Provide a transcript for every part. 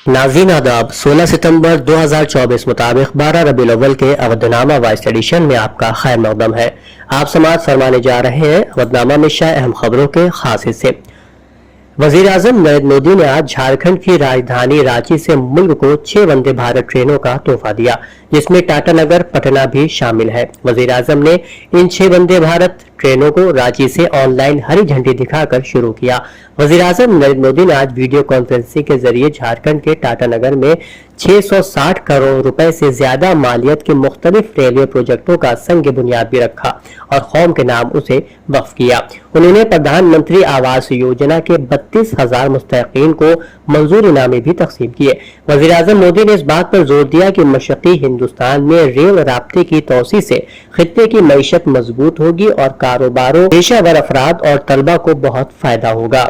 नाज़रीन आदाब, 16 सितंबर 2024 मुताबिक 12 रबीउल अव्वल के अवधनामा वॉइस एडिशन में आपका खैर मकदम है। आप समाअत फरमाने जा रहे हैं अवधनामा में शाये अहम खबरों के खास हिस्से। वजीर आजम नरेंद्र मोदी ने आज झारखंड की राजधानी रांची से मुल्क को 6 वंदे भारत ट्रेनों का तोहफा दिया, जिसमें टाटानगर पटना भी शामिल है। वजीर आजम ने इन 6 वंदे भारत ट्रेनों को रांची से ऑनलाइन हरी झंडी दिखाकर शुरू किया। वजीर आजम नरेंद्र मोदी ने आज वीडियो कॉन्फ्रेंसिंग के जरिए झारखंड के टाटानगर में 660 करोड़ रुपए से ज्यादा मालियत के मुख्तलिफ रेलवे प्रोजेक्टों का संग बुनियाद भी रखा और कौम के नाम उसे वक्फ किया। उन्होंने प्रधानमंत्री आवास योजना के 32,000 मुस्तहिकीन को मंजूरीनामे भी तकसीम किए। वजीर आजम मोदी ने इस बात पर जोर दिया कि मशरकी हिंदुस्तान में रेल राब्ते की तोसी से खित्ते की मईशत मजबूत होगी और कारोबारों, पेशावर अफराद और तलबा को बहुत फायदा होगा।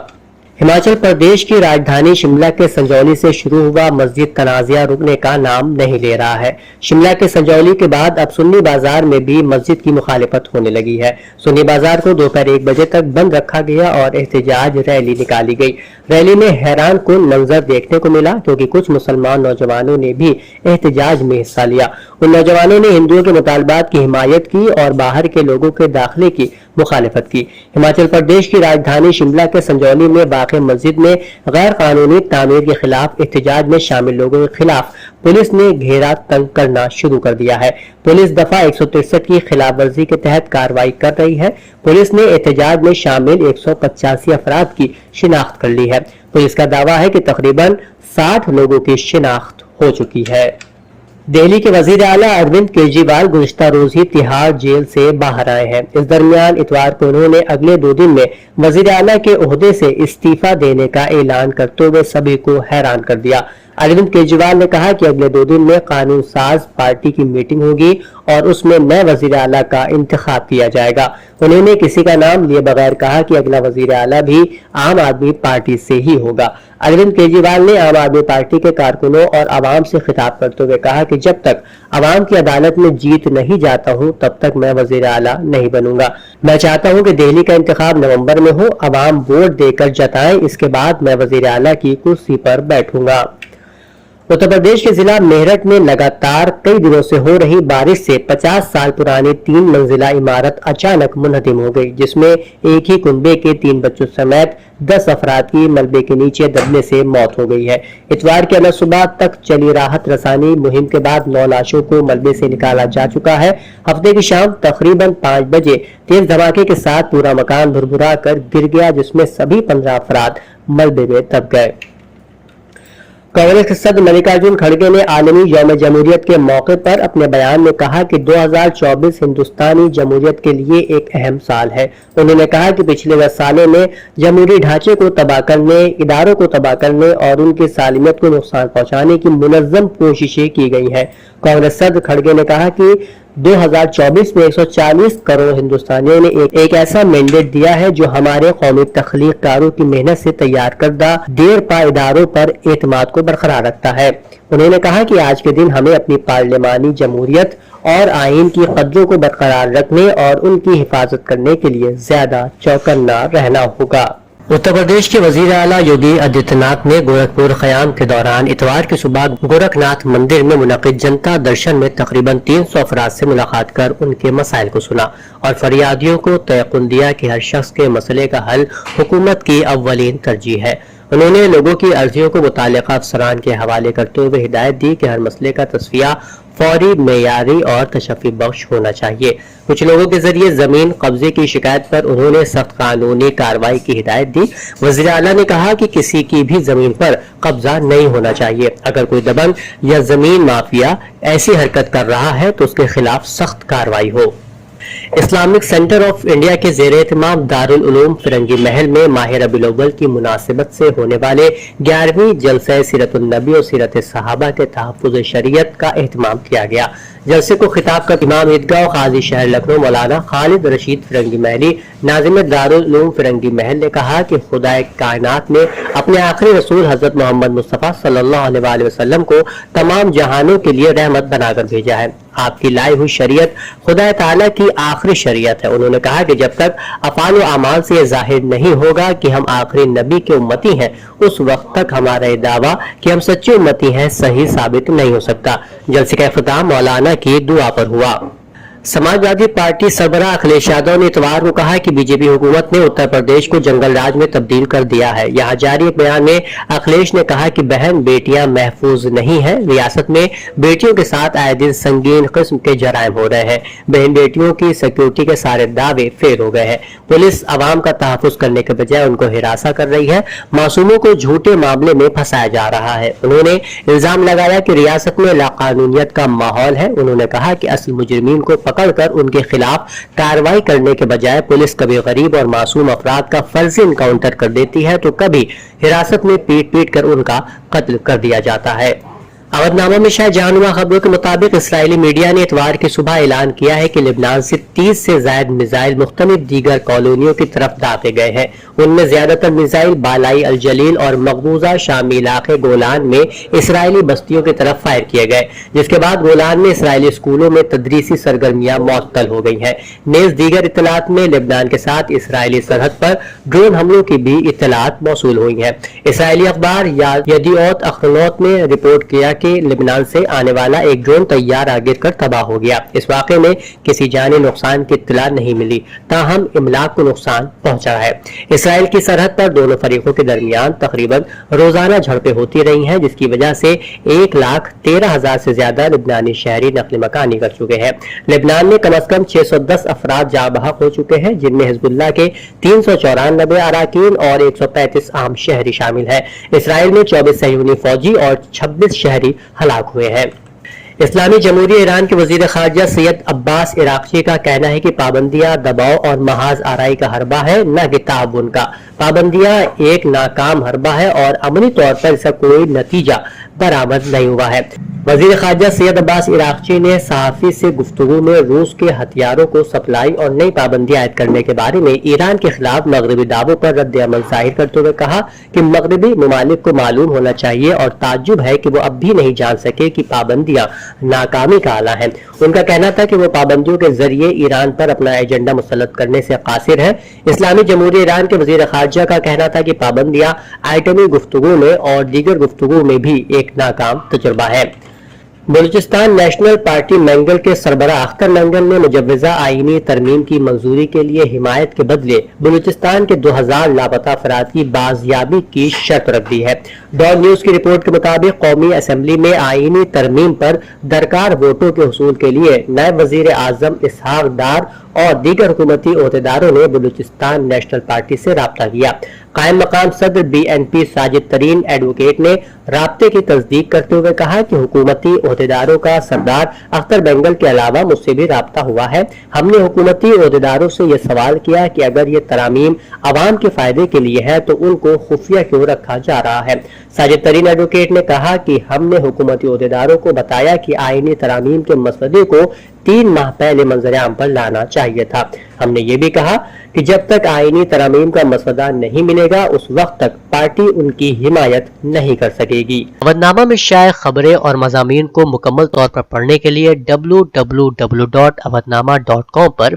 हिमाचल प्रदेश की राजधानी शिमला के संजौली से शुरू हुआ मस्जिद तनाज़िया रुकने का नाम नहीं ले रहा है। शिमला के संजौली के बाद अब सुन्नी बाजार में भी मस्जिद की मुखालिफत होने लगी है। सुन्नी बाजार को दोपहर 1 बजे तक बंद रखा गया और एहतजाज रैली निकाली गई। रैली में हैरान कुन मंजर देखने को मिला, क्योंकि कुछ मुसलमान नौजवानों ने भी एहतजाज में हिस्सा लिया। उन नौजवानों ने हिंदुओं के मुतालबात की हिमायत की और बाहर के लोगों के दाखिले की मुखालिफत की। हिमाचल प्रदेश की राजधानी शिमला के संजौली में वाक़ई मस्जिद में गैर कानूनी तामीर के खिलाफ एहतजाज में शामिल लोगों के खिलाफ पुलिस ने घेरा तंग करना शुरू कर दिया है। पुलिस दफा 163 की खिलाफ वर्जी के तहत कार्रवाई कर रही है। पुलिस ने एहतजाज में शामिल 185 अफराद की शिनाख्त कर ली है। पुलिस का दावा है कि तकरीबन 60 लोगों की शिनाख्त हो चुकी है। दिल्ली के वजीर आला अरविंद केजरीवाल गुज़िश्ता रोज ही तिहाड़ जेल से बाहर आए हैं। इस दरमियान इतवार को उन्होंने अगले 2 दिन में वजीर आला के ओहदे से इस्तीफा देने का ऐलान करते हुए सभी को हैरान कर दिया। अरविंद केजरीवाल ने कहा कि अगले 2 दिन में कानून साज पार्टी की मीटिंग होगी और उसमें नए वजीर आला का इंतखाब किया जाएगा। उन्होंने किसी का नाम लिए बगैर कहा कि अगला वजीर आला भी आम आदमी पार्टी से ही होगा। अरविंद केजरीवाल ने आम आदमी पार्टी के कारकुनों और आवाम से खिताब करते हुए कहा कि जब तक आवाम की अदालत में जीत नहीं जाता हूं, तब तक मैं वजीर आला नहीं बनूंगा। मैं चाहता हूं कि दिल्ली का इंतखाब नवंबर में हो, आवाम वोट देकर जताएं, इसके बाद मैं वजीर आला की कुर्सी पर बैठूंगा। उत्तर प्रदेश के जिला मेरठ में लगातार कई दिनों से हो रही बारिश से 50 साल पुरानी 3 मंजिला इमारत अचानक मुनहदिम हो गई, जिसमें एक ही कुनबे के 3 बच्चों समेत 10 अफराद की मलबे के नीचे दबने से मौत हो गई है। इतवार की अलग सुबह तक चली राहत रसानी मुहिम के बाद 9 लाशों को मलबे से निकाला जा चुका है। हफ्ते की शाम तकरीबन 5 बजे तेज धमाके के साथ पूरा मकान भुरभुरा कर गिर गया, जिसमें सभी 15 अफराद मलबे में दब गए। कांग्रेस के सदर मल्लिकार्जुन खड़गे ने आलमी यौम जमहूरियत के मौके पर अपने बयान में कहा कि 2024 हिंदुस्तानी जमहूरियत के लिए एक अहम साल है। उन्होंने कहा कि पिछले 10 सालों में जमहूरी ढांचे को तबाह करने, इदारों को तबाह करने और उनकी सालिमियत को नुकसान पहुंचाने की मुनज़्ज़म कोशिशें की गई हैं। कांग्रेस सदर खड़गे ने कहा कि 2024 में 140 करोड़ हिंदुस्तानियों ने एक ऐसा मैंडेट दिया है जो हमारे कौमी तख्लीक़कारों की मेहनत से तैयार करदा देर पा इदारों पर एतमाद को बरकरार रखता है। उन्होंने कहा कि आज के दिन हमें अपनी पार्लिमानी जमहूरियत और आइन की कदरों को बरकरार रखने और उनकी हिफाजत करने के लिए ज्यादा चौकन्ना रहना होगा। उत्तर प्रदेश के वजीर आला योगी आदित्यनाथ ने गोरखपुर क़याम के दौरान इतवार की सुबह गोरखनाथ मंदिर में मुनक़िद जनता दर्शन में तकरीबन 300 अफराद से मुलाकात कर उनके मसाइल को सुना और फरियादियों को तयक़ुन दिया कि हर शख्स के मसले का हल हुकूमत की अव्वलीन तरजीह है। उन्होंने लोगों की अर्जियों को मुताल्लिक़ा अफसरान के हवाले करते हुए हिदायत दी कि हर मसले का तस्फिया फौरी, मेयारी और तशफ़ी बख्श होना चाहिए। कुछ लोगों के जरिए जमीन कब्जे की शिकायत पर उन्होंने सख्त कानूनी कार्रवाई की हिदायत दी। वज़ीर आला ने कहा कि किसी की भी जमीन पर कब्जा नहीं होना चाहिए। अगर कोई दबंग या जमीन माफिया ऐसी हरकत कर रहा है तो उसके खिलाफ सख्त कार्रवाई हो। इस्लामिक सेंटर ऑफ इंडिया के ज़ेरे एहतमाम दारुल उलूम फिरंगी महल में माह रबीउल अव्वल की मुनासिबत से होने वाले 11वीं जलसा सीरतुन नबी और सीरत सहाबा के तहफ़्फ़ुज़ शरीयत का एहतमाम किया गया। जलसे को खिताब कर इमाम ईदगाह और काजी शहर लखनऊ मौलाना खालिद रशीद फिरंगी महली नाज़िम दारुल उलूम फिरंगी महल ने कहा कि खुदाए कायनात ने अपने आखिरी रसूल हजरत मोहम्मद मुस्तफ़ा सल्लल्लाहु अलैहि वसल्लम को तमाम जहानों के लिए रहमत बनाकर भेजा है। आपकी लाई हुई शरीयत खुदा ताला की आखिरी शरीयत है। उन्होंने कहा कि जब तक अफ़ाल व अमाल से जाहिर नहीं होगा कि हम आखिरी नबी के उम्मती हैं, उस वक्त तक हमारा ये दावा कि हम सच्चे उम्मती हैं सही साबित नहीं हो सकता। जलसे का इख्तिताम मौलाना की दुआ पर हुआ। समाजवादी पार्टी सरबराह अखिलेश यादव ने इतवार को कहा कि बीजेपी हुकूमत ने उत्तर प्रदेश को जंगल राज में तब्दील कर दिया है। यहाँ जारी एक बयान में अखिलेश ने कहा कि बहन बेटियां महफूज नहीं हैं। रियासत में बेटियों के साथ आए दिन संगीन किस्म के जराइम हो रहे हैं। बहन बेटियों की सिक्योरिटी के सारे दावे फेल हो गए हैं। पुलिस अवाम का तहफ़्फ़ुज़ करने के बजाय उनको हिरासा कर रही है। मासूमों को झूठे मामले में फंसाया जा रहा है। उन्होंने इल्जाम लगाया कि रियासत में लाकानूनियत का माहौल है। उन्होंने कहा कि असल मुजरिमीन को पकड़कर उनके खिलाफ कार्रवाई करने के बजाय पुलिस कभी गरीब और मासूम अफराद का फर्जी इनकाउंटर कर देती है तो कभी हिरासत में पीट कर उनका कत्ल कर दिया जाता है। अवधनामा में शायद जानवा खबरों के मुताबिक इसराइली मीडिया ने इतवार की सुबह ऐलान किया है कि लेबनान से 30 से ज्यादा मिसाइल मुख्तलिफ दीगर कॉलोनियों की तरफ दागे गए हैं। उनमें ज्यादातर मिसाइल बालाई अल जलील और मकबूजा शामी इलाके गोलान में इसराइली बस्तियों की तरफ फायर किए गए, जिसके बाद गोलान में इसराइली स्कूलों में तदरीसी सरगर्मियां मुअत्तल हो गई हैं। नेज़ दीगर इत्तलात में लेबनान के साथ इसराइली सरहद पर ड्रोन हमलों की भी इत्तलात मौसूल हुई हैं। इसराइली अखबार यदीओत अखनौत ने रिपोर्ट किया कि लेबनान से आने वाला एक ड्रोन तैयारा गिरकर तबाह हो गया। इस वाक़े में किसी जानी नुकसान की इत्तला नहीं मिली, ताहम इमलाक को नुकसान पहुंचा है। इसराइल की सरहद पर दोनों फरीकों के दरमियान तकरीबन रोजाना झड़पें होती रही हैं, जिसकी वजह से 1,13,000 से ज्यादा लेबनानी शहरी नकल मकानी कर चुके हैं। लेबनान में कम अज कम 610 अफराद जाँ बहक हो चुके हैं, जिनमें हिजबुल्लाह के 394 अराकीन और 135 आम शहरी शामिल है। इसराइल में 24 सहयूनी फौजी और 26 शहरी हलाक हुए हैं। इस्लामी जमहूरिया ईरान के वजीर खारजा सैयद अब्बास इराक़ची का कहना है कि पाबंदियां दबाव और महाज आराई का हरबा है, न कि ताउन का। पाबंदियां एक नाकाम हरबा है और अमली तौर पर इसका कोई नतीजा बरामद नहीं हुआ है। वजीर खारजा सैयद अब्बास इराक़ची ने सहाफ़ी से गुफ्तगू में रूस के हथियारों को सप्लाई और नई पाबंदियां आयद करने के बारे में ईरान के खिलाफ मगरबी दावों पर रद्द अमल जाहिर करते हुए कहा कि मगरबी ममालिक को मालूम होना चाहिए और ताज्जुब है कि वो अब भी नहीं जान सके कि पाबंदियां नाकामी का आला है। उनका कहना था कि वो पाबंदियों के जरिए ईरान पर अपना एजेंडा मुसल्लत करने से कासिर है। इस्लामी जमहूरिया ईरान के वजीर खारजा का कहना था कि पाबंदियां एटमी गुफ्तगू में और दीगर गुफ्तगू में भी एक नाकाम तजुर्बा है। बलूचिस्तान नेशनल पार्टी मंगल के सरबराह अख्तर मंगल ने मुजव्वजा आईनी तरमीम की मंजूरी के लिए हिमायत के बदले बलूचिस्तान के 2000 लापता अफराद की बाजियाबी की शर्त रख दी है। डॉन न्यूज की रिपोर्ट के मुताबिक कौमी असम्बली में आईनी तरमीम पर दरकार वोटों के हुसूल के लिए नायब वजीर आजम इसहाक डार और दीगर हुकूमती ओहदेदारों ने बलूचिस्तान नेशनल पार्टी से राब्ता किया। कायम मकाम सदर BNP साजिद तरीन एडवोकेट ने राब्ते की तस्दीक करते हुए कहा कि हुकूमती ओहदेदारों का सरदार अख्तर बेंगल के अलावा मुझसे भी राब्ता हुआ है। हमने हुकूमती ओहदेदारों से यह सवाल किया कि अगर ये तरामीम अवाम के फायदे के लिए है तो उनको खुफिया क्यों रखा जा रहा है। साजिद तरीन एडवोकेट ने कहा कि हमने हुकूमती ओहदेदारों को बताया कि आईनी तरामीम के मसवदे को 3 माह पहले मंजर-ए-आम पर लाना चाहिए था। हमने ये भी कहा कि जब तक आईनी तरामीम का मसवदा नहीं मिलेगा उस वक्त तक पार्टी उनकी हिमायत नहीं कर सकेगी। अवधनामा में शाये खबरें और मज़ामीन को मुकम्मल तौर पर पढ़ने के लिए www.awadnama.com पर